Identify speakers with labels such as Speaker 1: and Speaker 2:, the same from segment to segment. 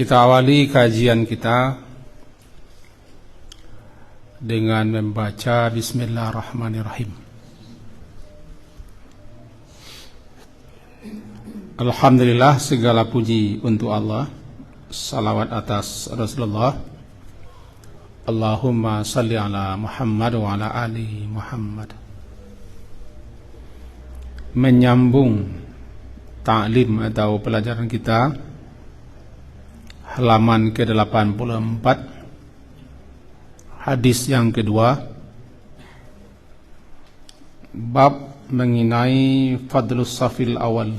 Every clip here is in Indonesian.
Speaker 1: Kita awali kajian kita dengan membaca Bismillahirrahmanirrahim. Alhamdulillah, segala puji untuk Allah. Salawat atas Rasulullah. Allahumma salli ala Muhammad wa ala ali Muhammad. Menyambung ta'lim atau pelajaran kita, halaman ke-84, hadis yang kedua, bab mengenai fadlus safil awal,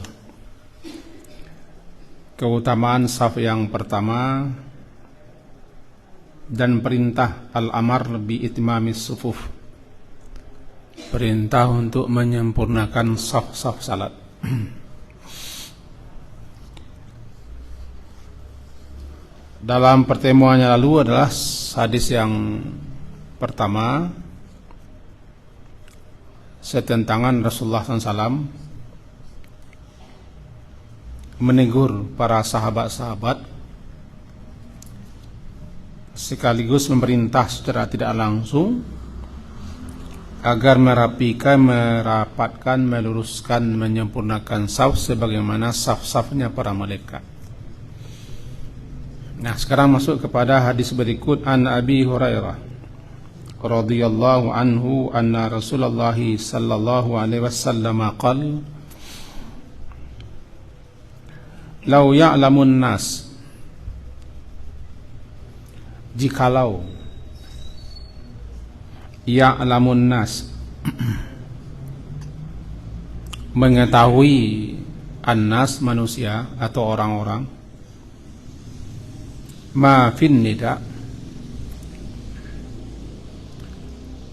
Speaker 1: keutamaan saf yang pertama, dan perintah al-amar bi itmamis sufuf, perintah untuk menyempurnakan saf-saf salat. Dalam pertemuan yang lalu adalah hadis yang pertama, setentangan Rasulullah SAW menegur para sahabat-sahabat sekaligus memerintah secara tidak langsung agar merapatkan, meluruskan, menyempurnakan saf sebagaimana saf-safnya para malaikat. Nah, sekarang masuk kepada hadis berikut. An Abi Hurairah radhiyallahu anhu anna Rasulullah sallallahu alaihi wasallam qala law ya'lamun nas, jikalau ya'lamun nas mengetahui annas manusia atau orang-orang, ma fin nida,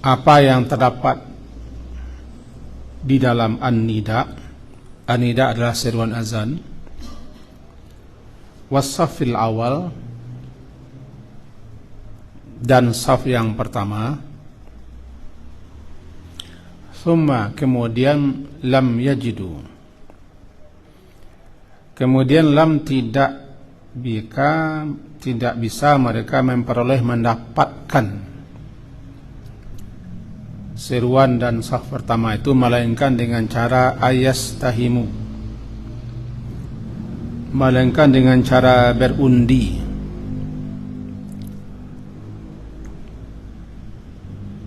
Speaker 1: apa yang terdapat di dalam an-nida. An-nida adalah seruan azan. Was-safil awal, dan saf yang pertama. Thumma, kemudian lam yajidu, kemudian lam tidak bisa mereka mendapatkan seruan dan saf pertama itu, melainkan dengan cara ayastahimu, melainkan dengan cara berundi.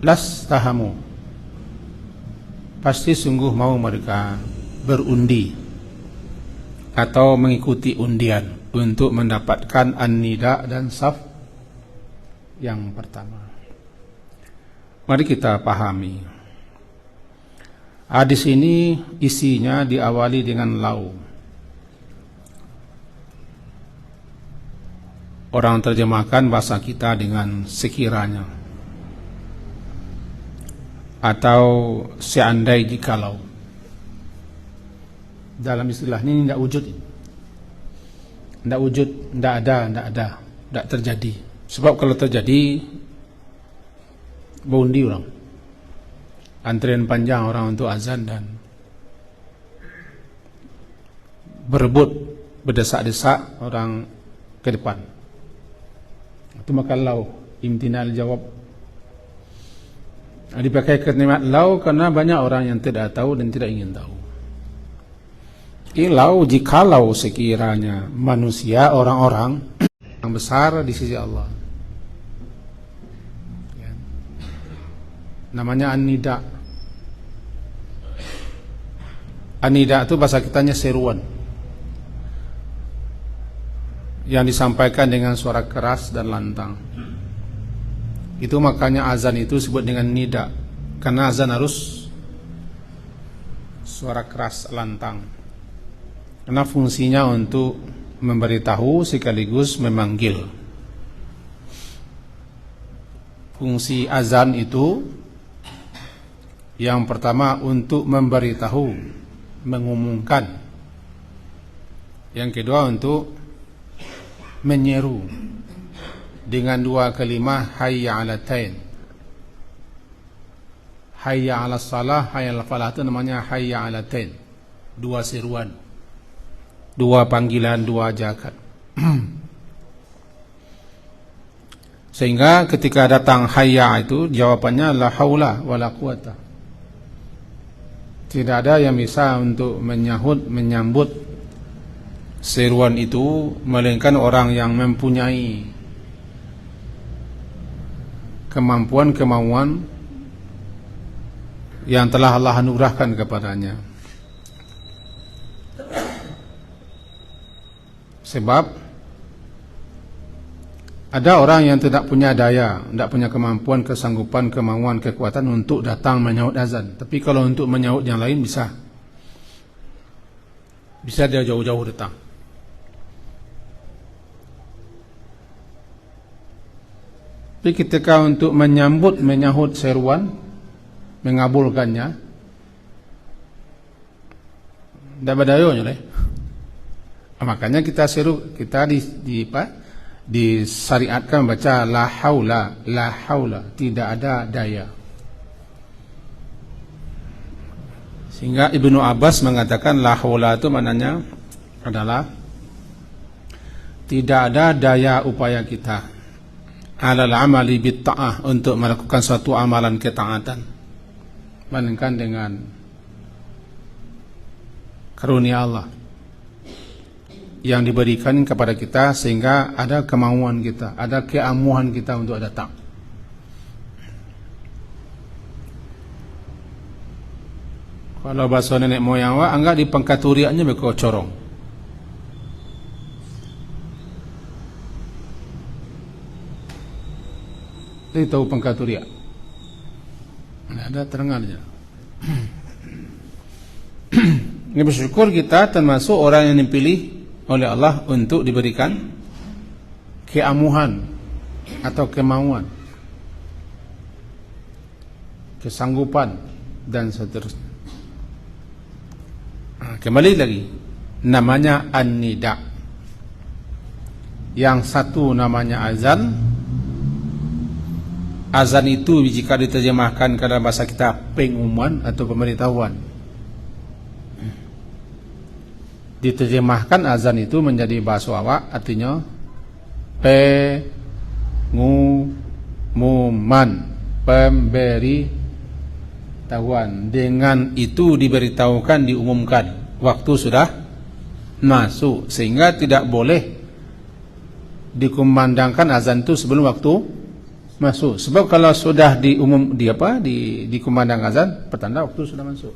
Speaker 1: Lastahamu, pasti sungguh mau mereka berundi atau mengikuti undian untuk mendapatkan an-nida dan saf yang pertama. Mari kita pahami. Hadis ini isinya diawali dengan lau. Orang terjemahkan bahasa kita dengan sekiranya atau seandai jikalau. Dalam istilah ini tidak wujud. Tidak wujud, tidak ada, tidak terjadi. Sebab kalau terjadi, berundi orang, antrian panjang orang untuk azan dan berebut, berdesak-desak orang ke depan. Itu maka lau, imtinal jawab. Dipakai kalimat lau karena banyak orang yang tidak tahu dan tidak ingin tahu. Ilau, jikalau sekiranya manusia, orang-orang yang besar di sisi Allah, ya. Namanya an-nida. An-nida itu bahasa kitanya seruan yang disampaikan dengan suara keras dan lantang. Itu makanya azan itu disebut dengan nida, karena azan harus suara keras, lantang. Karena fungsinya untuk memberitahu sekaligus memanggil. Fungsi azan itu yang pertama untuk memberitahu, mengumumkan. Yang kedua untuk menyeru dengan dua kalimat hayya 'alatain. Hayya 'alas salah, hayya 'alal falah, itu namanya hayya 'alatain. Dua seruan, dua panggilan, dua ajakan. Sehingga ketika datang hayya itu jawabannya la haula wala quwata. Tidak ada yang bisa untuk menyambut seruan itu melainkan orang yang mempunyai kemampuan yang telah Allah anugerahkan kepadanya. Sebab ada orang yang tidak punya daya, tidak punya kemampuan, kesanggupan, kemauan, kekuatan untuk datang menyahut azan. Tapi kalau untuk menyahut yang lain bisa. Bisa dia jauh-jauh datang. Tapi ketika untuk menyahut seruan, mengabulkannya, tidak berdayanya lah. Makanya kita disyariatkan baca la haula, tidak ada daya. Sehingga Ibnu Abbas mengatakan la haula itu maknanya adalah tidak ada daya upaya kita alal amali bit ta'ah, untuk melakukan suatu amalan ketaatan, melainkan dengan karunia Allah yang diberikan kepada kita, sehingga ada kemauan kita, ada keamuhan kita untuk datang. Kalau bahasa nenek moyang wa, anggap di pengkaturiannya mereka corong. Dia tahu pengkaturia. Ada terengarnya. Ini bersyukur kita termasuk orang yang dipilih oleh Allah untuk diberikan keamuhan atau kemauan, kesanggupan dan seterusnya. Kembali lagi, namanya an-nida. Yang satu namanya azan. Azan itu jika diterjemahkan ke dalam bahasa kita pengumuman atau pemberitahuan. Diterjemahkan azan itu menjadi bahasa awak, artinya pengumuman, pemberitahuan. Dengan itu diberitahukan, diumumkan waktu sudah masuk, sehingga tidak boleh dikumandangkan azan itu sebelum waktu masuk. Sebab kalau sudah dikumandang azan, pertanda waktu sudah masuk.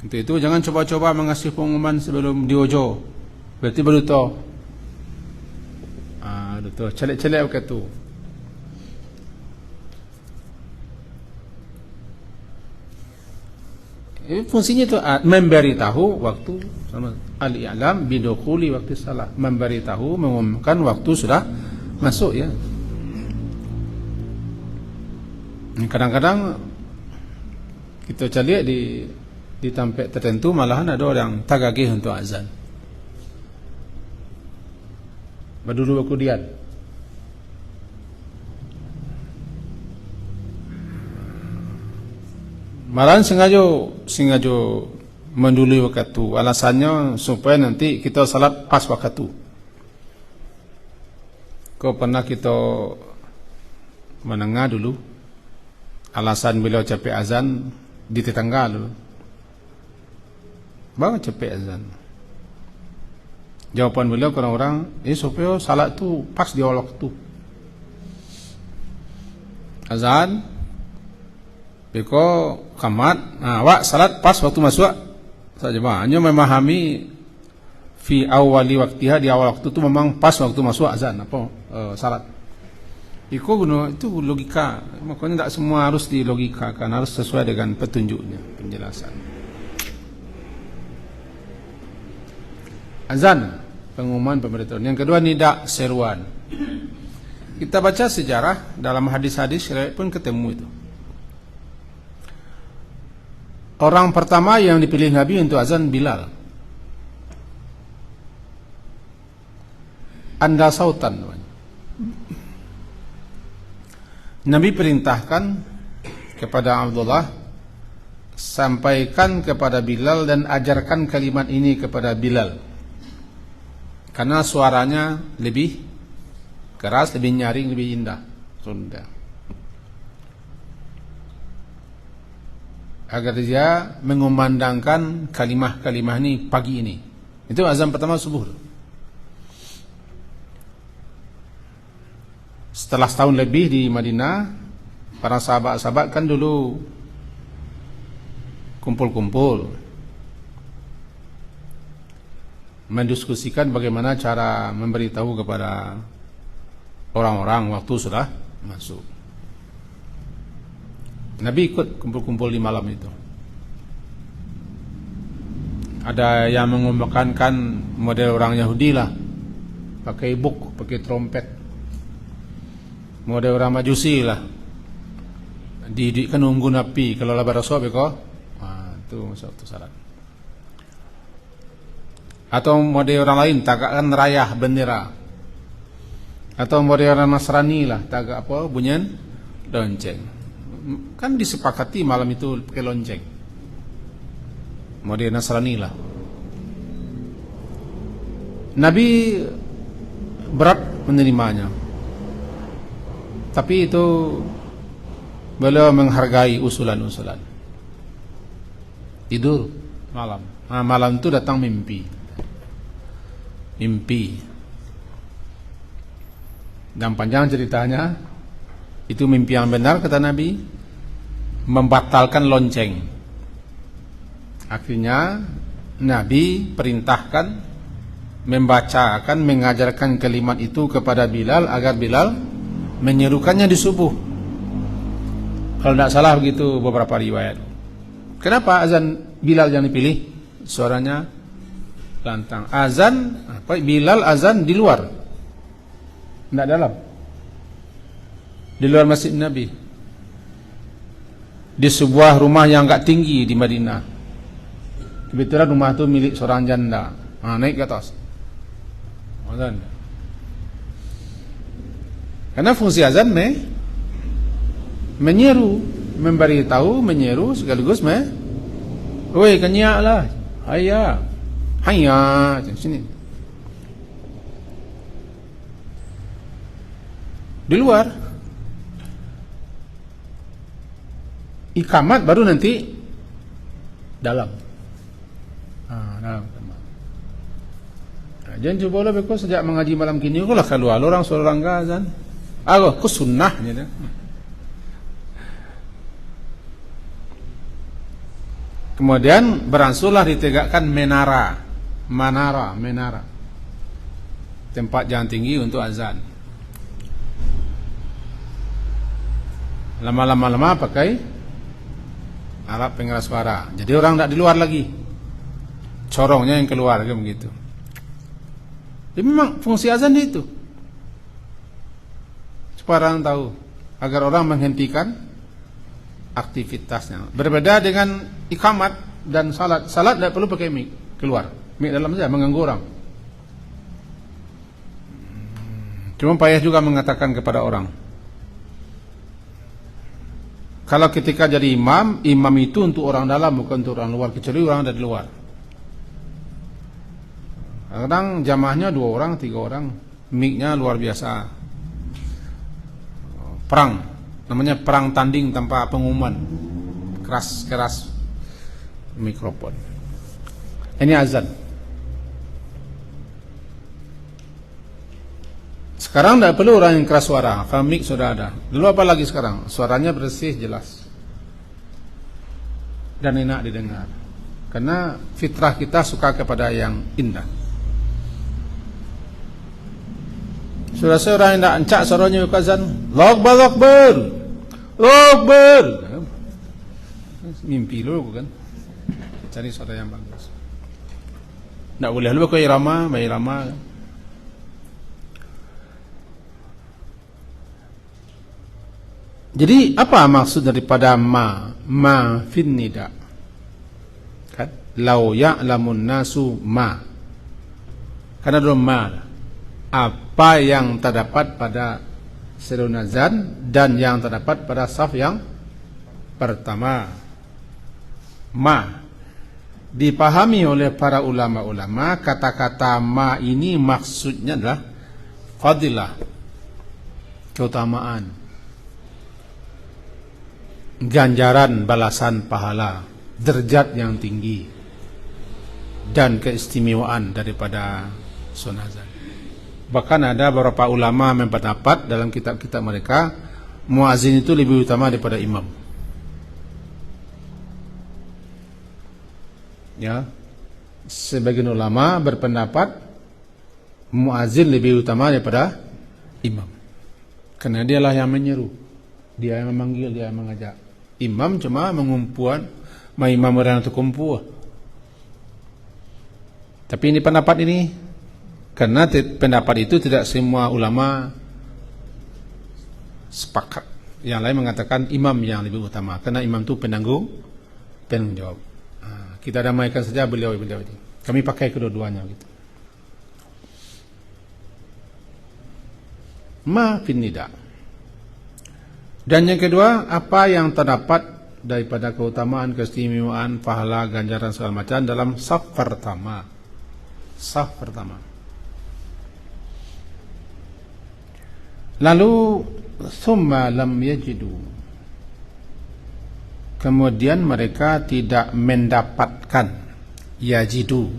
Speaker 1: Untuk itu jangan coba-coba mengasih pengumuman sebelum diojo. Berarti baru tahu. Celek-celek begitu tu. Fungsinya itu memberitahu waktu, sama al-i'lam bidukhuli waktu salat. Memberitahu, mengumumkan waktu sudah masuk, ya. Kadang-kadang kita cari di tempat tertentu malahan ada orang tagagih untuk azan. Berduduk kemudian. Malahan sengaja mendului waktu. Alasannya supaya nanti kita salat pas waktu. Kau pernah kita menengah dulu alasan beliau capek azan di tetangga dulu. Bang capek azan. Jawapan beliau ke orang, supaya salat tu pas di awal waktu. Azan, beko kamat, wak salat pas waktu masuk. Saja hanya memahami fi awali waktiha, di awal waktu tu memang pas waktu masuk azan salat. Itu logika. Makanya tak semua harus dilogikakan, harus sesuai dengan petunjuknya, penjelasan. Azan, pengumuman pemberitahuan. Yang kedua, nida, seruan. Kita baca sejarah dalam hadis-hadis riwayat pun ketemu itu. Orang pertama yang dipilih Nabi untuk azan Bilal. Anda sautan. Nabi perintahkan kepada Abdullah, sampaikan kepada Bilal dan ajarkan kalimat ini kepada Bilal. Karena suaranya lebih keras, lebih nyaring, lebih indah. Sunda. Agar dia mengumandangkan kalimah-kalimah ini pagi ini. Itu azan pertama subuh. Setelah setahun lebih di Madinah, para sahabat-sahabat kan dulu kumpul-kumpul mendiskusikan bagaimana cara memberitahu kepada orang-orang waktu sudah masuk. Nabi ikut kumpul-kumpul di malam itu. Ada yang mengumpulkan model orang Yahudi lah, pakai buk, pakai trompet. Model orang Majusi lah, didikkan unggun api. Kalau labar rasul beko, itu satu syarat. Atau model orang lain tagakan rayah bendera. Atau model orang Nasrani lah, tagak apa bunyian lonceng. Kan disepakati malam itu pakai lonceng. Model Nasrani lah. Nabi berat menerimanya. Tapi itu beliau menghargai usulan-usulan. Tidur malam. Nah, malam itu datang mimpi. Dan panjang ceritanya. Itu mimpi yang benar kata Nabi, membatalkan lonceng. Akhirnya Nabi perintahkan membacakan, mengajarkan kalimat itu kepada Bilal agar Bilal menyerukannya di subuh. Kalau tidak salah begitu beberapa riwayat. Kenapa azan Bilal yang dipilih? Suaranya lantang. Azan Bilal azan di luar, tidak dalam. Di luar masjid Nabi, di sebuah rumah yang agak tinggi di Madinah. Kebetulan rumah itu milik seorang janda. Naik ke atas azan. Karena fungsi azan menyeru, memberitahu, menyeru sekaligus woi kenyaklah, hayya sini. Di luar ikamat baru nanti dalam. Dalam. Jangan coba lah beko sejak mengaji malam kini kau lah keluar orang seorang azan. Aku sunnah gitu. Kemudian berangsurlah ditegakkan menara. Tempat yang tinggi untuk azan. Lama-lama pakai alat pengeras suara. Jadi orang tidak di luar lagi, corongnya yang keluar kan begitu. Jadi memang fungsi azan itu supaya orang tahu, agar orang menghentikan aktivitasnya. Berbeda dengan ikamat dan salat. Salat tidak perlu pakai mic keluar, mic dalam saja mengganggu orang. Cuma payah juga mengatakan kepada orang, kalau ketika jadi imam itu untuk orang dalam, bukan untuk orang luar, kecuali orang dari luar. Kadang jamaahnya 2 orang, 3 orang, mic-nya luar biasa. Perang, namanya perang tanding tanpa pengumuman, keras mikrofon. Ini azan. Sekarang tidak perlu orang yang keras suara, karena mic sudah ada. Dulu apa lagi sekarang? Suaranya bersih, jelas, dan enak didengar. Karena fitrah kita suka kepada yang indah. Sudah orang yang tidak encak suaranya azan, Allahu Akbar, mimpi lu kan? Cari suara yang bagus. Tidak boleh lu kau irama. Jadi apa maksud daripada ma fin nida? Kan lau ya'lamun nasu ma. Karena ada ma, apa yang terdapat pada seruan azan dan yang terdapat pada saf yang pertama. Ma dipahami oleh para ulama-ulama, kata-kata ma ini maksudnya adalah fadilah, keutamaan, ganjaran, balasan, pahala, derajat yang tinggi, dan keistimewaan daripada solat azan. Bahkan ada beberapa ulama berpendapat dalam kitab-kitab mereka, muazin itu lebih utama daripada imam. Ya, sebagian ulama berpendapat muazin lebih utama daripada imam, karena dialah yang menyeru, dia yang memanggil, dia yang mengajak. Imam cuma mengumpuan, imam orang itu kumpul. Tapi ini pendapat ini, karena pendapat itu tidak semua ulama sepakat. Yang lain mengatakan imam yang lebih utama, karena imam itu penanggung jawab. Kita damaikan saja beliau ini. Kami pakai kedua-duanya gitu. Ma fin nida. Dan yang kedua, apa yang terdapat daripada keutamaan, keistimewaan, pahala, ganjaran segala macam dalam saf pertama. Saf pertama. Lalu summa lam yajidu, kemudian mereka tidak mendapatkan. Yajidu,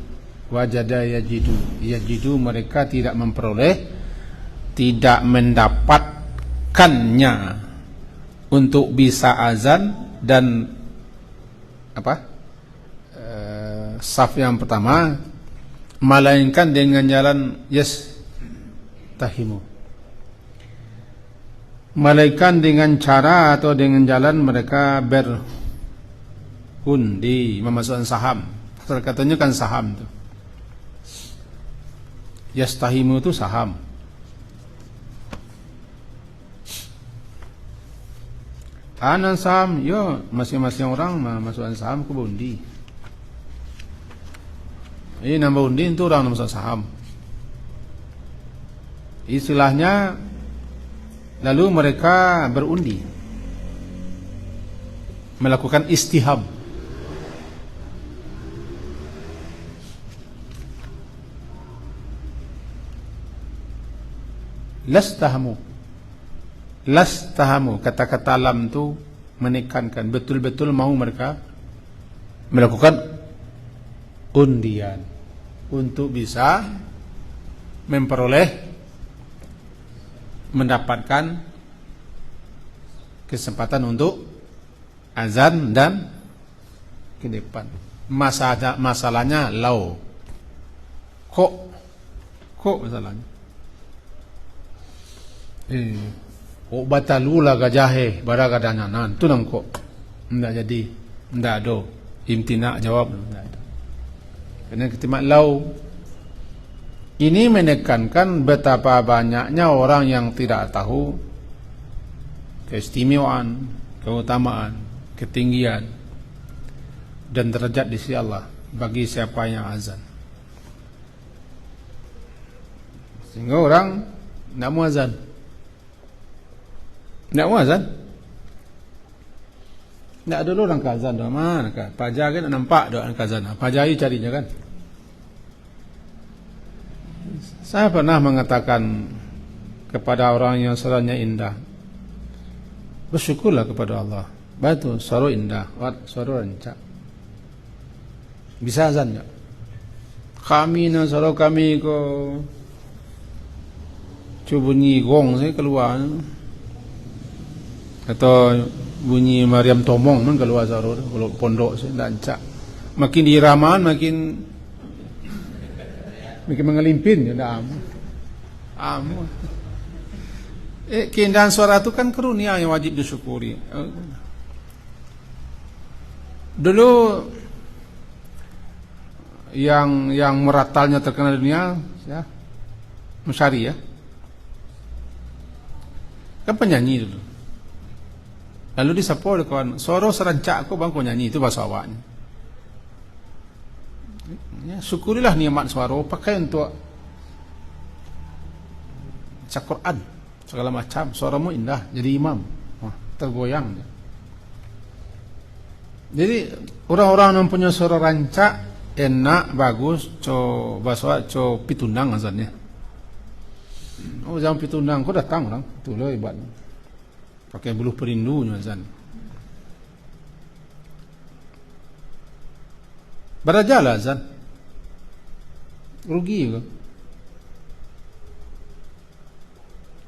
Speaker 1: wajada yajidu, yajidu mereka tidak memperoleh, tidak mendapatkannya untuk bisa azan dan saf yang pertama, melainkan dengan jalan tahimu, melainkan dengan cara atau dengan jalan mereka berundi, memasukkan saham. Salah katanya kan saham itu. Yastahimu itu saham. Anan saham, yo masing-masing orang masukkan saham ke undi. Ini nambah undi itu orang masuk saham. Istilahnya, lalu mereka berundi, melakukan istiham. Lastahamu, kata-kata lam itu menekankan betul-betul mau mereka melakukan undian untuk bisa mendapatkan kesempatan untuk azan dan ke depan. Masalahnya kok masalahnya kok batalula gajahe bara kadanya nan tu nang kok ndak jadi, ndak ada imtina jawab ndak ada. Karena ketika ini menekankan betapa banyaknya orang yang tidak tahu keistimewaan, keutamaan, ketinggian dan derajat di sisi Allah bagi siapa yang azan. Sehingga orang tidak mau azan. Tidak mau azan. Tidak ada orang ke azan. Mana kan? Pajar kan nampak doa ke azan. Pajari carinya kan. Saya pernah mengatakan kepada orang yang suaranya indah, bersyukurlah kepada Allah. Batu suara indah, suara rancak. Bisa azan tak? Kami na suara kami ko coba bunyi gong saya keluar, atau bunyi Maryam Tomong man keluar suara kalau pondok saya rancak. Makin diramaan makin mengelimpin ya amu. Keindahan suara itu kan karunia yang wajib disyukuri. Dulu yang meratalnya terkenal dunia ya, Musyari ya, kan penyanyi dulu. Lalu disapa oleh kawan, suara serancak kok bang kau nyanyi, itu bahasa awaknya. Ya, syukurilah nikmat suara, pakai untuk baca Quran segala macam. Suaramu indah, jadi imam. Wah, tergoyang. Jadi orang-orang yang punya suara rancak, enak, bagus, bahasa pitundang azannya. Oh jam pitundang kau datang orang. Tu lah hebat. Pakai buluh perindunya azan. Berajalah azan. Rugi ke?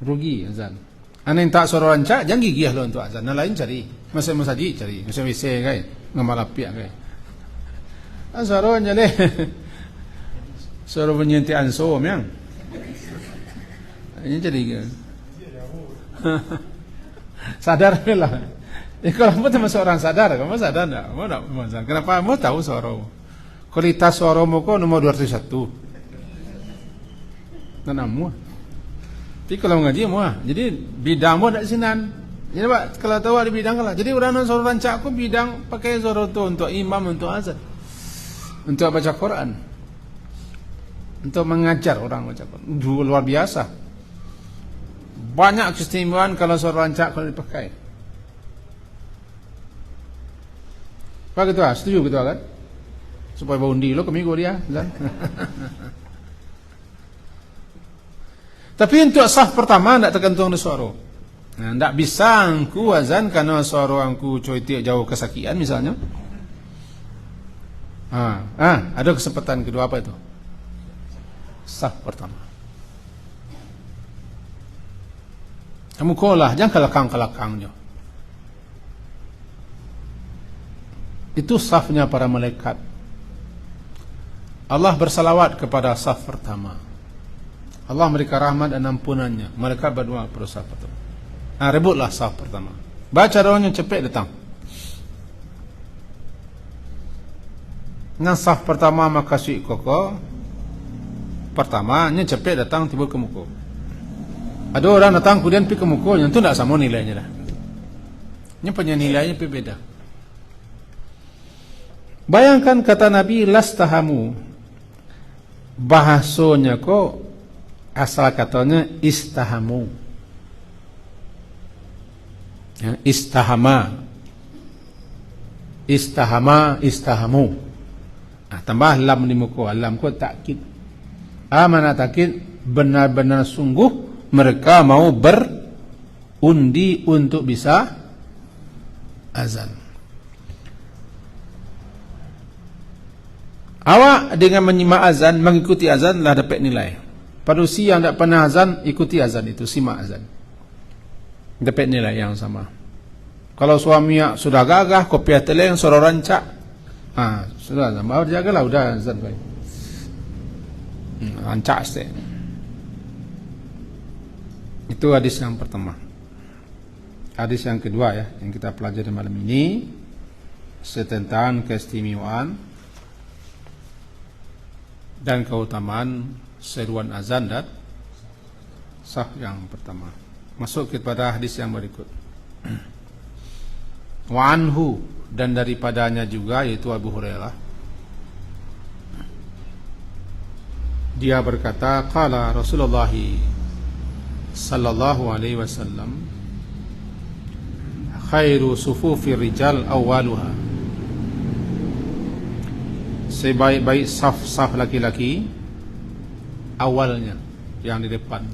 Speaker 1: Rugi azan. Anak tak suara rancak, jangan gigih lo untuk azan. Nah lain cari, masa masjid cari, masa WC kan, ngamalapiak kan. Suara aja leh, suara penyentuh anso memang. Ini jadi kan. Sadar lah. Kalau kamu sama seorang sadar, kamu sadar tak? Kamu tak? Kenapa? Kamu tahu suara? Kualitas suaramu kok nomor 201. Nanamu. Tapi kalau mengaji muah, jadi bidang mu tak sinan. Jadi pak kalau tahu ada bidang lah. Jadi orang suruh rancak aku bidang pakai suruh tu untuk imam, untuk azan, untuk baca Quran, untuk mengajar orang baca Quran. Luar biasa. Banyak keistimewaan kalau suruh rancak kalau dipakai. Pak ketua, setuju ketua kan? Supaya baundi lo kemigo dia, kan? Tapi untuk sah pertama tidak tergantung di suara. Nah, tidak bisa aku azan karena suara aku coitik jauh kesakian misalnya. Ada kesempatan kedua apa itu? Sah pertama. Kamu kolah, jangan kelakang-kelakangnya. Itu safnya para malaikat. Allah bersalawat kepada saf pertama. Allah memberikan rahmat dan ampunannya. Mereka berdoa pada saf pertama. Rebutlah saf pertama. Baca doanya cepat datang. Dengan saf pertama maka si koko pertamanya cepat datang tiba ke muka. Ada orang datang kemudian pergi ke muka, yang itu tidak sama nilainya dah. Ini punya nilainya berbeda. Bayangkan kata Nabi lastahamu. Bahasanya kok asal katanya istahamu. Ya, istahama. Istahamu. Tambah lam di muka. Lam ko takkid. Mana takkid? Benar-benar sungguh mereka mau berundi untuk bisa azan. Awak dengan menyimak azan, mengikuti azan lah dapat nilai. Pada usia yang tidak pernah azan, ikuti azan itu, simak azan, dapat nilai yang sama. Kalau suami sudah gagah, kopi teleng, suara rancak, sudah azan, baru jagalah, udah azan baik. Rancak sih. Itu hadis yang pertama. Hadis yang kedua ya, yang kita pelajari malam ini, tentang keistimewaan dan keutamaan seruan azan dan sah yang pertama. Masuk kepada hadis yang berikut. Wa anhu, dan daripadanya juga yaitu Abu Hurairah. Dia berkata, qala Rasulullah sallallahu alaihi wasallam, khairu sufufir rijal awwaluha. Sebaik-baik saf-saf laki-laki awalnya, yang di depan,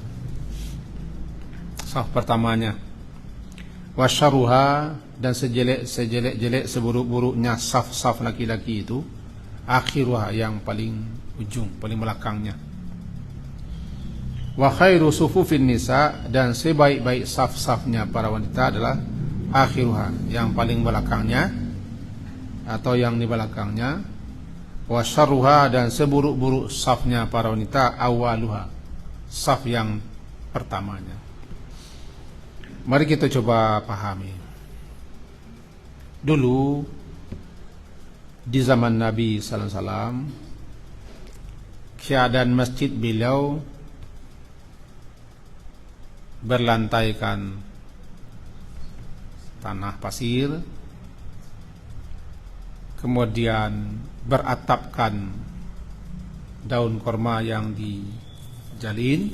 Speaker 1: saf pertamanya. Wasyaruha, dan sejelek-jelek seburuk-buruknya saf-saf laki-laki itu akhiruha, yang paling ujung, paling belakangnya. Wa khairu sufufin nisa, dan sebaik-baik saf-safnya para wanita adalah akhiruha, yang paling belakangnya atau yang di belakangnya. Wa syarruha, dan seburuk-buruk safnya para wanita awaluha, saf yang pertamanya. Mari kita coba pahami. Dulu di zaman Nabi sallallahu alaihi wasallam, keadaan masjid beliau berlantaikan tanah pasir, kemudian beratapkan daun korma yang dijalin,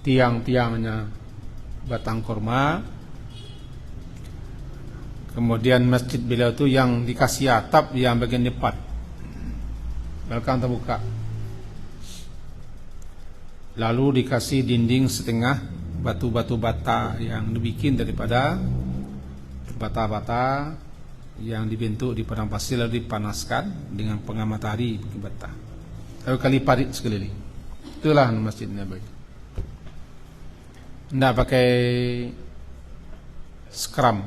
Speaker 1: tiang-tiangnya batang korma. Kemudian masjid beliau itu yang dikasih atap yang bagian depan, belakang terbuka. lalu dikasih dinding setengah batu-batu bata yang dibikin daripada bata-bata yang dibentuk di padang pasir, lalu dipanaskan dengan pengam matahari bikin bata. Lalu kali parit sekeliling. Itulah Masjid Nabawi. Tidak pakai skram.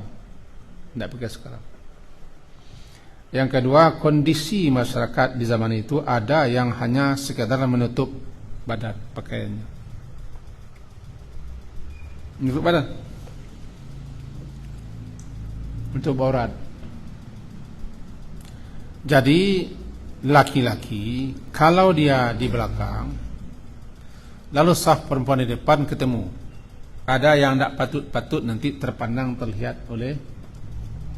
Speaker 1: Tidak pakai skram. Yang kedua, kondisi masyarakat di zaman itu ada yang hanya sekadar menutup badan pakaiannya. Menutup badan. Untuk aurat. Jadi laki-laki kalau dia di belakang, lalu saf perempuan di depan ketemu, ada yang tidak patut-patut nanti terpandang terlihat oleh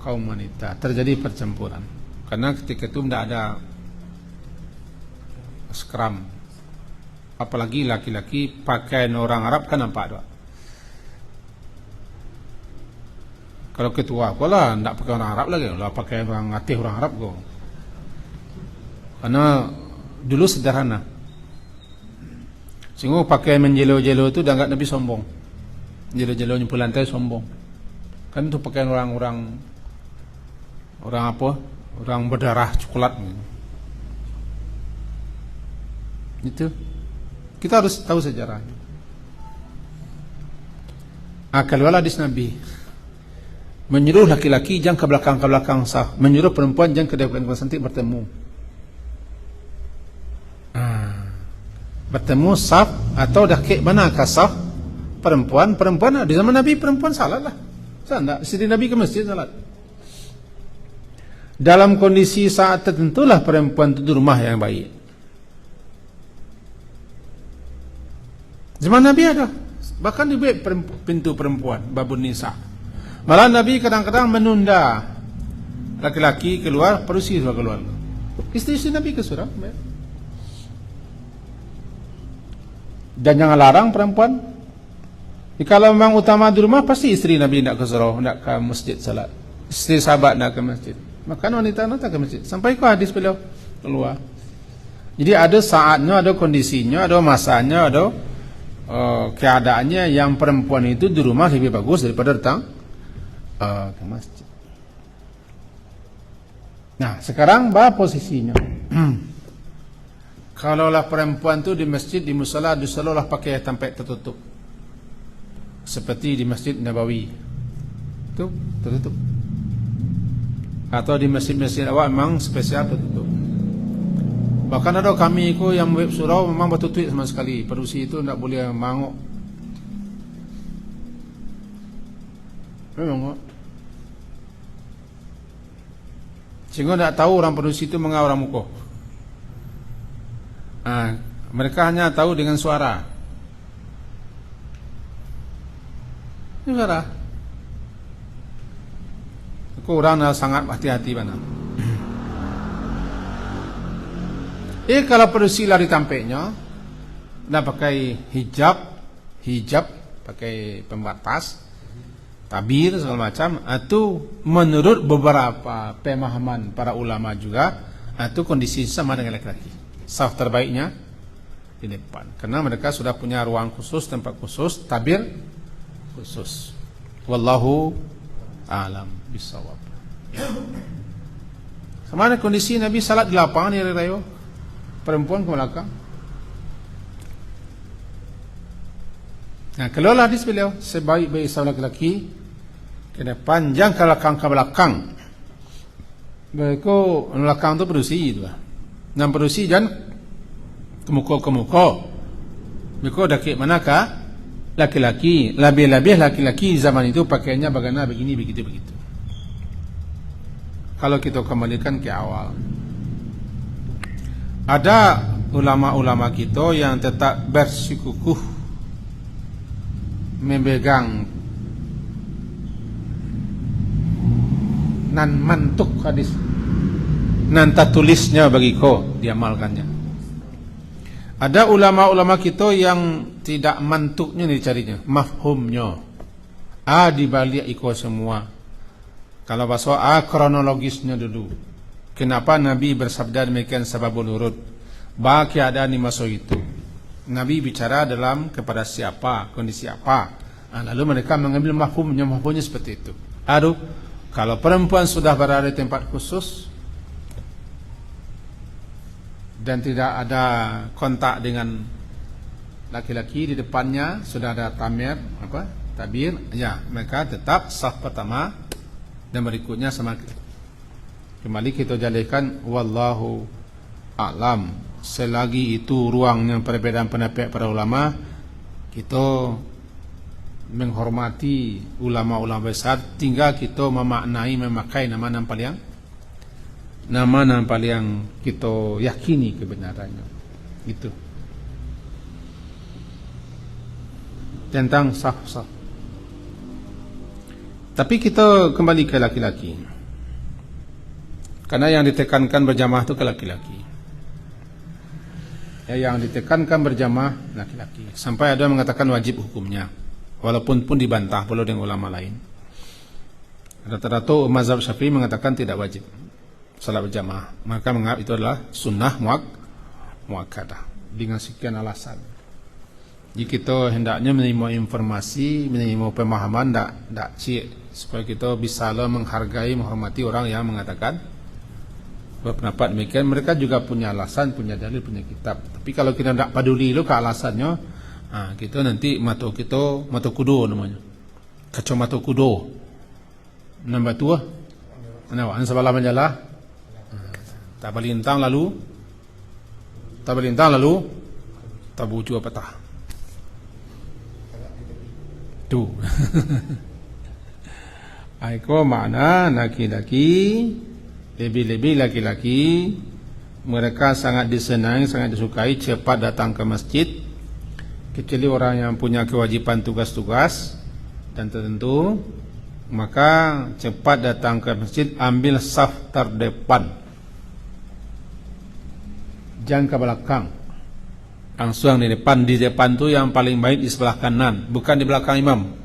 Speaker 1: kaum wanita, terjadi percampuran. Karena ketika itu tidak ada skram, apalagi laki-laki pakaian orang Arab kan nampak doa. Kalau ketua aku lah tidak pakai orang Arab lagi, lah pakai orang Atih orang Arab kok. Karena dulu sederhana. Sehingga pakai menjelo-jelo itu dianggap Nabi sombong. Jelo-jelo nyapu lantai sombong. Kan itu pakaian orang apa? Orang berdarah coklat. Itu. Kita harus tahu sejarahnya. Kalau hadis Nabi menyuruh laki-laki jangan ke belakang saf, menyuruh perempuan jangan ke depan nanti bertemu. Bertemu saf atau dah ke mana ke saf perempuan di zaman Nabi perempuan salat lah. Salat istri Nabi ke masjid salat. Dalam kondisi saat tertentulah perempuan itu di rumah yang baik. Zaman Nabi ada, bahkan di pintu perempuan babun nisa. Malah Nabi kadang-kadang menunda laki-laki keluar, perusi keluar. Istri-istri Nabi ke surau. Dan jangan larang perempuan. Kalau memang utama di rumah, pasti istri Nabi tidak ke surau, tidak ke masjid salat. Istri sahabat tidak ke masjid. Maka wanita tidak ke masjid. Sampai ke hadis beliau keluar. Jadi ada saatnya, ada kondisinya, ada masanya, ada keadaannya yang perempuan itu di rumah lebih bagus daripada datang ke masjid. Nah, sekarang apa posisinya? Kalaulah perempuan itu di masjid, di musala, lah pakai sampai tertutup. Seperti di Masjid Nabawi. Itu tertutup. Atau di masjid-masjid awak memang spesial tertutup. Bahkan ada kami itu yang web surau memang bertutup sama sekali. Perusi itu tidak boleh manguk. Memang. Sehingga tidak tahu orang perusi itu mengapa orang muka. Mereka hanya tahu dengan suara. Suara. Aku orang sangat hati-hati mana. Kalau perusi lari tampaknya, dah pakai hijab, pakai pembatas, tabir segala macam. Itu menurut beberapa pemahaman para ulama juga, itu kondisi sama dengan laki-laki. Saf terbaiknya di depan, karena mereka sudah punya ruang khusus, tempat khusus, tabir khusus. Wallahu a'lam bishawab. Sama ada kondisi Nabi salat di lapangan di hari raya, perempuan ke belakang. Nah, kalau hadis beliau sebaik-baik salat laki-laki ke depan, jangan ke belakang. Mereka belakang itu berusi itu lah. Dan perusi jangan kemuka. Mereka dah ke manakah? Laki-laki. Lebih-lebih laki-laki zaman itu pakaiannya bagaimana begini, begitu. Kalau kita kembalikan ke awal, ada ulama-ulama kita yang tetap bersikukuh memegang nan mantuk hadis, nan tulisnya bagi kau diamalkannya. Ada ulama-ulama kita yang tidak mantuknya dicarinya, mafhumnya. Di balik iko semua. Kalau bahasa kronologisnya dulu. Kenapa Nabi bersabda demikian sebabun urut. Bagi ada di masa itu. Nabi bicara dalam kepada siapa, kondisi apa. Lalu mereka mengambil mafhumnya seperti itu. Aduh, kalau perempuan sudah berada di tempat khusus dan tidak ada kontak dengan laki-laki di depannya, sudah ada tabir, ya mereka tetap saf pertama dan berikutnya sama. Kembali kita jadikan wallahu a'lam. Selagi itu ruangnya perbedaan pendapat para ulama, kita menghormati ulama-ulama besar, tinggal kita memakai nama-nama yang kita yakini kebenarannya. Itu tentang saf-saf. Tapi kita kembali ke laki-laki, karena yang ditekankan berjamaah itu ke laki-laki. Yang ditekankan berjamaah laki-laki, sampai ada mengatakan wajib hukumnya, walaupun dibantah pula dengan ulama lain. Rata-rata mazhab Syafi'i mengatakan tidak wajib salat berjamaah, maka menganggap itu adalah sunnah muakkadah dengan sekian alasan. Jika kita hendaknya menerima informasi, menerima pemahaman, tak cik, supaya kita bisa menghargai, menghormati orang yang mengatakan berpendapat demikian. Mereka juga punya alasan, punya dalil, punya kitab. Tapi kalau kita tidak peduli ke alasannya, kita nanti mata kudo namanya, kacau mata kudo. Nombor tua, mana sebelah menjalah, tak berlintang lalu, tak bucu patah. Tu. Aiko makna laki-laki, lebih-lebih laki-laki, mereka sangat disenangi, sangat disukai cepat datang ke masjid, kecuali orang yang punya kewajiban tugas-tugas dan tertentu, maka cepat datang ke masjid, ambil saf terdepan, jangan ke belakang, langsung di depan. Di depan tu yang paling baik di sebelah kanan, bukan di belakang imam.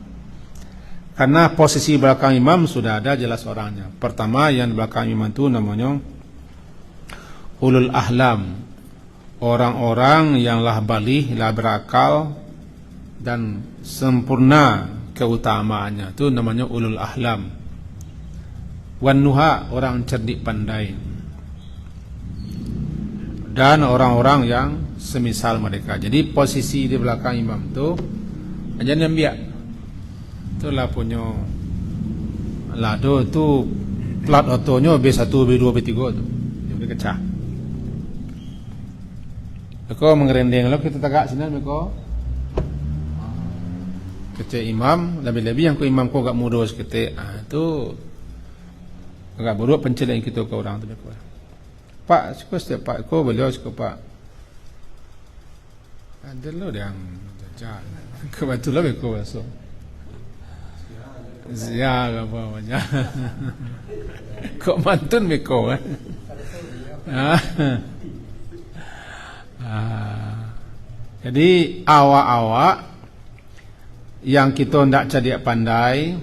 Speaker 1: Karena posisi belakang imam sudah ada jelas orangnya. Pertama yang di belakang imam itu namanya ulul ahlam, orang-orang yang lah balih, lah berakal dan sempurna keutamaannya, itu namanya ulul ahlam. Wan nuha, orang cerdik pandai, dan orang-orang yang semisal mereka. Jadi posisi di belakang imam itu jangan biak. Itulah punya lado tu plat otonya B1, B2, B3 tu. Dia kecah. Mereka mengerendeng lo kita tagak sini mereka. Kecil imam, lebih-lebih yang ku imam ku agak muda seketik. Tu agak buruk pencelain kita ke orang tu mereka. Pak, suka setiap pak ko beliau suka pak. Ada lo yang jajan. Kebetulan mereka masuk. Ziar apa macam. Kok mantun meko kan? Jadi awak-awak yang kita tidak cerdik pandai,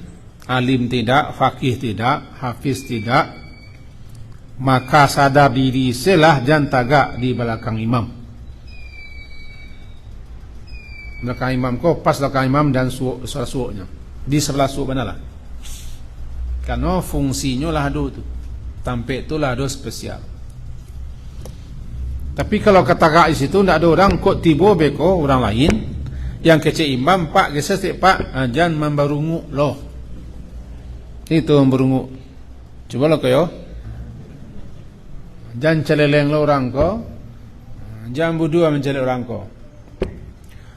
Speaker 1: alim tidak, faqih tidak, hafiz tidak, maka sadar diri selah jangan tagak di belakang imam. Belakang imam ko pas belakang imam dan suara-suaranya di sebelah suuk mana lah, karena fungsinya lah ado tu, tampik tu lah ado spesial. Tapi kalau kata di situ tidak ada orang, kok tiba beko orang lain yang kecil imam, pak geser sik pak, jangan memberunguk loh, itu memberunguk. Coba lo kyo, jangan celeleng lo orang ko, jangan budua mencelek orang ko,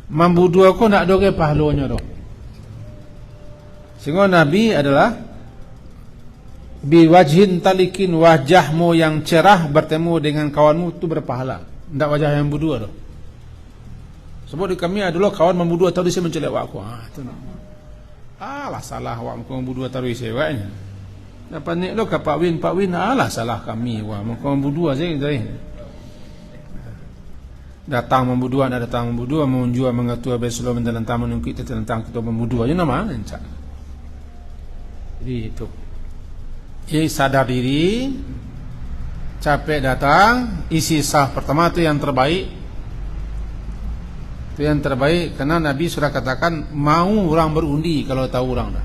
Speaker 1: membudua ko nak doge pahlawannya doh. Sehingga Nabi adalah biwajhin talikin, wajahmu yang cerah bertemu dengan kawanmu itu berpahala. Tidak wajah yang berdua tu. Sebab di kami adalah kawan membudua tahu dia mencelek aku. Itu alah salah awak muka membudua tahu saya waknya. Dapat ni lo ke Pak Win alah salah kami wah muka membudua saya dari. Datang membudua, nak datang membudua, menunjuk mengatur besok menentang menungkit tentang kita membudua. Ini nama encak. Jadi itu. Jadi sadar diri, capek datang, isi saf pertama itu yang terbaik. Itu yang terbaik, karena Nabi sudah katakan mau orang berundi kalau tahu orang dah.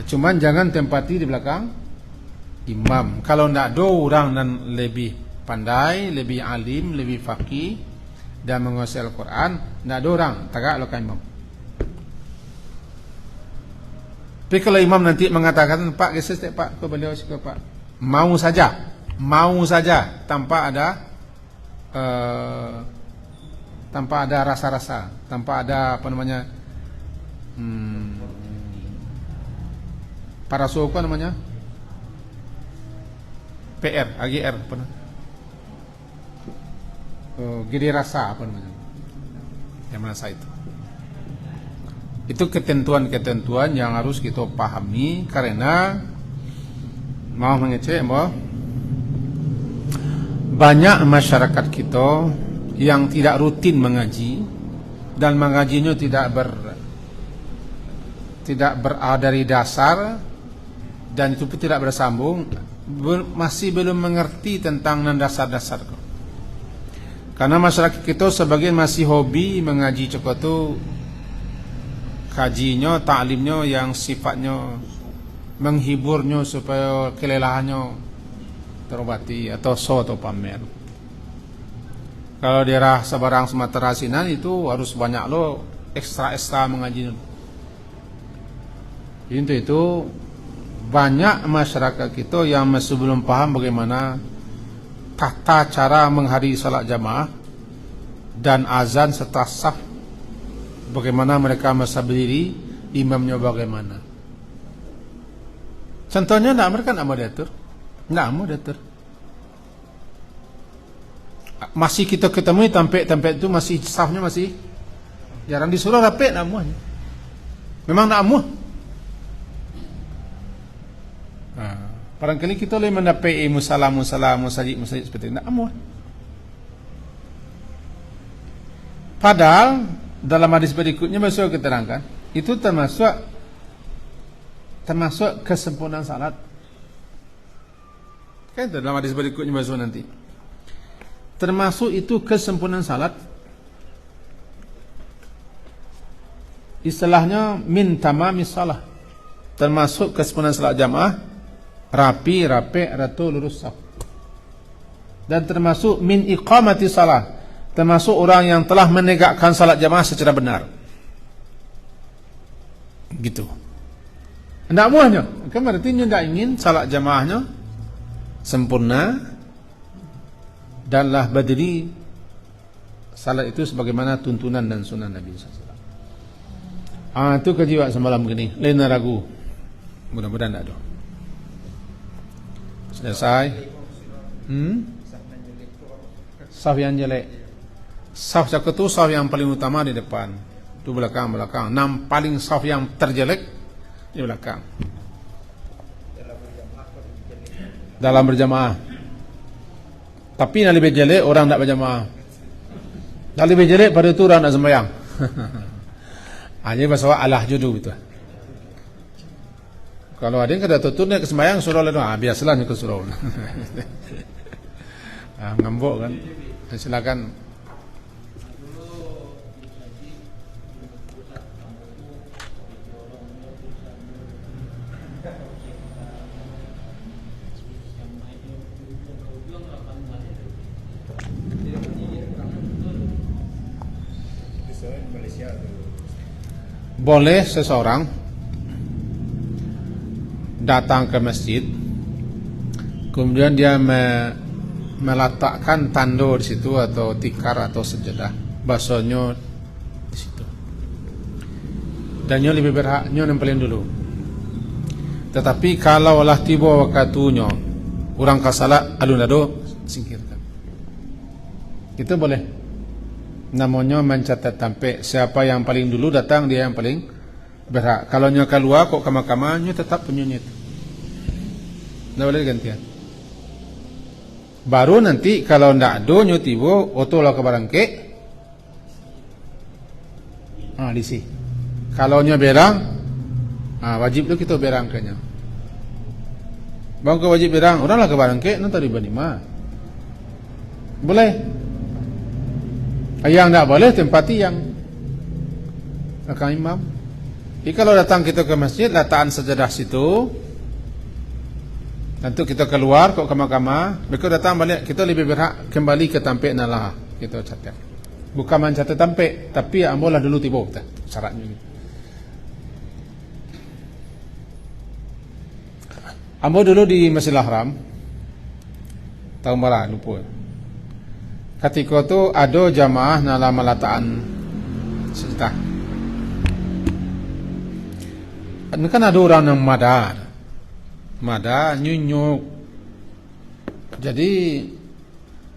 Speaker 1: Cuman jangan tempati di belakang imam. Kalau tidak ada orang dan lebih pandai, lebih alim, lebih faqih dan menguasai Al-Quran, tidak ada orang tagak belakang imam. Tapi kalau imam nanti mengatakan, Pak, geser sedikit Pak, ke beliau sikit Pak, mau saja tanpa ada rasa-rasa, tanpa ada apa namanya, para suku apa namanya, PR, AGR apa namanya, gede rasa apa namanya, yang merasa itu ketentuan-ketentuan yang harus kita pahami, karena mau mengecek bahwa banyak masyarakat kita yang tidak rutin mengaji dan mengajinya tidak dari dasar, dan itu pun tidak bersambung, masih belum mengerti tentang dasar-dasar. Karena masyarakat kita sebagian masih hobi mengaji cukup tu kajinya, taklimnya yang sifatnya menghiburnya supaya kelelahannya terobati atau atau pamer. Kalau daerah Sebarang Sumatera Sinan itu harus banyak lo ekstra mengaji. Itu banyak masyarakat kita yang masih belum paham bagaimana tata cara menghadiri salat jamaah dan azan serta saf, bagaimana mereka masa berdiri, imamnya bagaimana. Contohnya mereka tidak mau diatur. Masih kita ketemui tempat itu masih safnya masih jarang disuruh rapet, nak muah. Memang nak muah. Barangkali kita boleh mendapat musala musajid seperti itu, nak muah. Padahal dalam hadis berikutnya masuk keterangkan itu termasuk kesempurnaan salat. Kan dalam hadis berikutnya masuk nanti. Termasuk itu kesempurnaan salat. Istilahnya min tamamis salah. Termasuk kesempurnaan salat jamaah, rapi, ratu, lurus saf. Dan termasuk min iqamati salah, termasuk orang yang telah menegakkan salat jamaah secara benar. Gitu. Tidak muahnya, kan berarti tidak ingin salat jamaahnya sempurna danlah berdiri salat itu sebagaimana tuntunan dan sunnah Nabi SAW. Itu kejiwa semalam gini, lain ragu. Mudah-mudahan tidak ada. Selesai. Saf yang jelek. Saf cakap tu saf yang paling utama di depan. Itu belakang. Paling saf yang terjelek di belakang. Dalam berjamaah. Tapi yang lebih jelek orang tak berjamaah. Yang lebih jelek pada itu orang nak sembahyang. Hanya masalah alah jodoh itu. Kalau ada yang kata tutur nak sembahyang surau lain, biasalah ni ke surau. Ngambuk kan. Silakan. Boleh seseorang datang ke masjid, kemudian dia meletakkan tando di situ atau tikar atau sejadah, bahasanya di situ. Dan dia lebih berhaknya nempelin dulu. Tetapi kalau lah tiba waktunya orang kasalah alun-alun singkirkan. Itu boleh. Namanya mencatat sampai siapa yang paling dulu datang dia yang paling berhak. Kalau nya keluar kok kamar-kamarnya tetap punya itu. Tidak boleh gantian. Baru nanti kalau ndak ada nya tiba otolah ke barangke. Disi. Kalau nya berang, wajib tu kita berang kenya. Bang ke wajib berang, oranglah ke barangke nanti di banima. Boleh. Yang tidak boleh tempati yang belakang imam. Jadi kalau datang kita ke masjid, letakkan sajadah situ. Tentu kita keluar kok kamar-kamar, mereka datang balik, kita lebih berhak kembali ke tampik nalah kita catat. Bukan mencatat tampik, tapi ambolah dulu tiba kita syaratnya. Ambo dulu di Masjidil Haram tahun berapa lupa. Ketika tu ada jamaah nala melataan sejuta. Kan ada orang yang mada nyunyuk. Jadi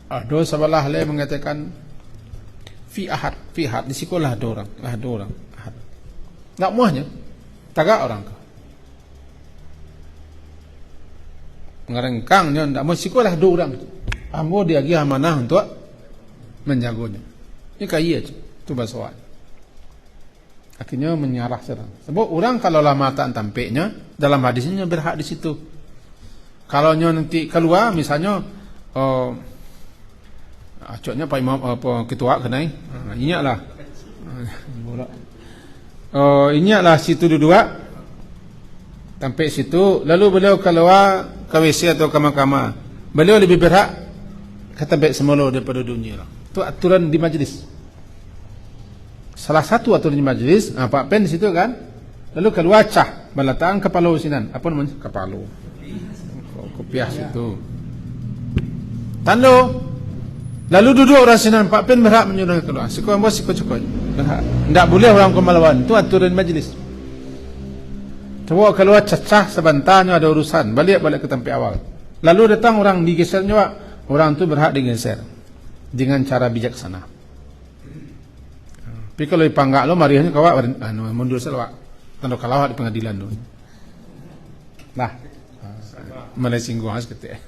Speaker 1: ada sebelah lain mengatakan fi ahad di sekolah ada orang ahad. Tak muahnya tagak orang ke. Ngerengkangnya ndak mau sekolah ada orang. Ambo dia gi amanah untuk menjaganya. Ini kaya aja. Itu bahasa. Akhirnya menyarah serang. Sebab orang kalau lama tak tampiknya, dalam hadisnya berhak di situ. Kalau nanti keluar, misalnya, acoknya Pak Imam, ketua kenai, ingatlah, ingatlah situ dua, tampik situ, lalu beliau keluar ke WC atau ke mahkamah, beliau lebih berhak ke tampik semula daripada dunia. Itu aturan di majlis. Salah satu aturan di majlis, Pak Pen di situ kan, lalu keluar cah, balataan kepala usinan, apa namanya? Kepala, kopiah situ. Tando, lalu duduk orang sinan, Pak Pen berhak menyuruh keluar. Sikut bos, sikut berhak. Tidak boleh orang kemalawan, itu aturan majlis. Coba keluar cacah sebentarnya ada urusan, balik ke tempat awal. Lalu datang orang digesernya, orang itu berhak digeser dengan cara bijaksana. Tapi kalau dipanggak lo mariahnya kawak mundur selawak. Tanda kalawak di pengadilan dulu. Nah, mulai singgung has ketik.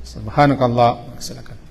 Speaker 1: Subhanakallah, silakan.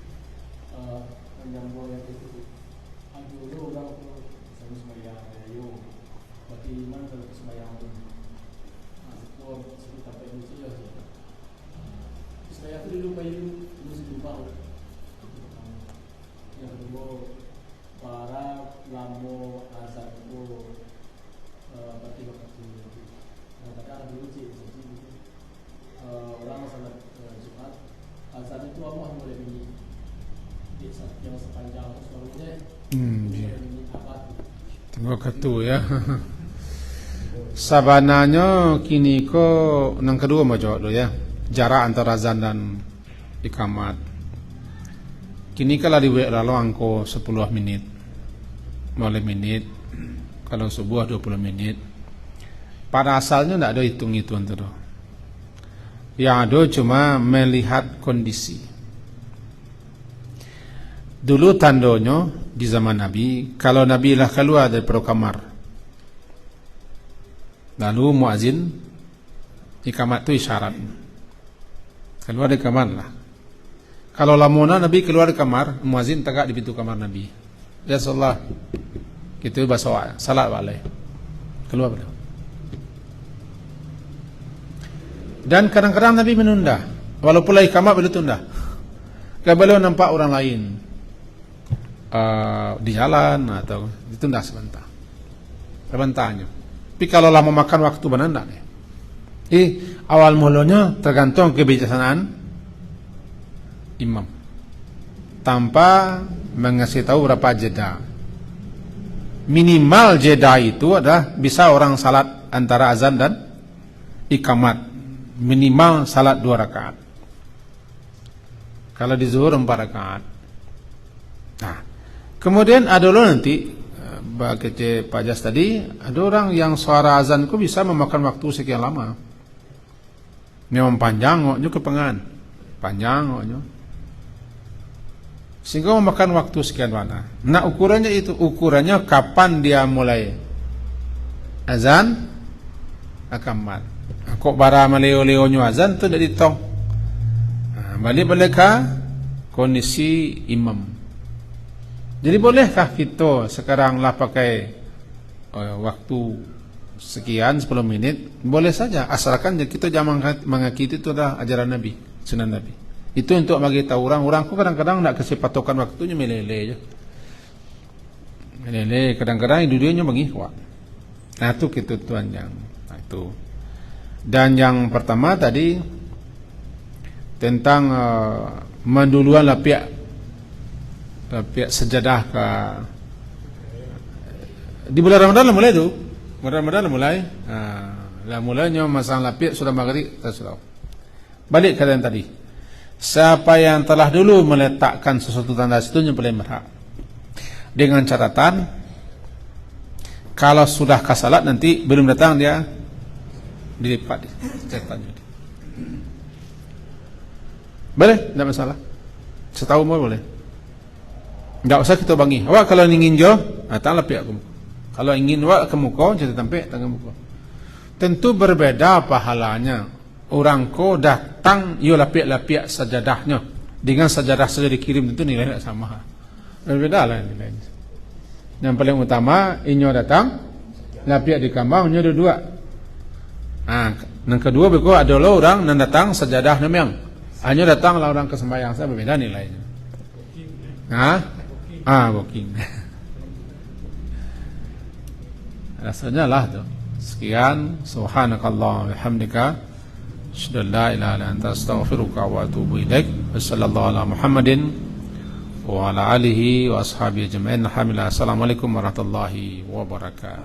Speaker 1: Tengok katu ya. Sabananya kini ko nang kedua mau jawab ya. Jarak antara azan dan ikamat. Kini kalau dibuat lalu angko 10 menit. Mulai menit. Kalau subuh 20 menit. Pada asalnya tidak ada hitung-hitungan tu. Yang ada cuma melihat kondisi. Dulu tandanya di zaman Nabi, kalau Nabi lah keluar dari kamar, lalu muazin ikamat itu isyarat keluar dari kamar lah. Kalau lamuna Nabi keluar dari kamar, muazin tegak di pintu kamar Nabi. Ya Rasulullah, gitu bahasa salat balai keluar beliau. Dan kadang-kadang Nabi menunda, walaupun lah ikamat beliau tunda. Kalau beliau nampak orang lain di jalan atau ditunda sebentarnya. Tapi kalau lama makan waktu benar enggak. Awal mulanya tergantung kebijaksanaan imam. Tanpa mengasih tahu berapa jeda. Minimal jeda itu adalah bisa orang salat antara azan dan ikamat. Minimal salat 2 rakaat. Kalau di zuhur 4 rakaat. Nah, kemudian ada lo nanti bagi Pak Jas tadi, ada orang yang suara azan itu bisa memakan waktu sekian lama. Memang panjang ngoknya kepengan. Panjang ngoknya. Sehingga memakan waktu sekian lama. Nah, ukurannya itu, ukurannya kapan dia mulai azan akamat. Kok bara maleo-leonyo azan itu tidak ditong. Nah, balik-balik ke kondisi imam. Jadi bolehkah kita sekarang lah pakai waktu sekian 10 menit? Boleh saja, asalkan kita jangan mengakiti itu adalah ajaran Nabi, sunnah Nabi. Itu untuk bagi tahu orang ku kadang-kadang nak kasih patokan waktunya melele je. Melele kadang-kadang dua-duanya bagi kuat. Nah itu ketentuan yang itu. Dan yang pertama tadi tentang menduluan lapiak sejadah ke di bulan Ramadan lah mulai tu. Bulan Ramadan lah mulai. Lah mulanya masang lapiak sudah maghrib tersudah. Balik ke yang tadi. Siapa yang telah dulu meletakkan sesuatu tanda situ yang paling berhak. Dengan catatan kalau sudah kasalat nanti belum datang dia dilipat catatannya. Boleh, tidak masalah. Setahu mau boleh. Tidak usah kita bangi. Awak kalau ingin jo, datang lapiak ke muka. Kalau ingin awak ke muka, jadi tampik tangan muka. Tentu berbeda pahalanya. Orang ko datang, yo lapiak-lapiak sajadahnya. Dengan sajadah saja dikirim tentu nilainya sama. Berbeda lah nilainya. Yang paling utama, inyo datang, lapiak di kamar, inyo dua. Yang kedua, beko adalah orang yang datang sajadah namanya. Hanya datanglah orang ke sembahyang saya berbeda nilainya. Booking. Rasanya lah tu. Sekian. Subhanakallah wa bihamdika. Asyhadu an la ilaha illa anta astaghfiruka wa atubu ilaik. Wassallallahu ala Muhammadin wa ala alihi wa ashabihi ajma'in. Alhamdulillah. Assalamualaikum warahmatullahi wabarakatuh.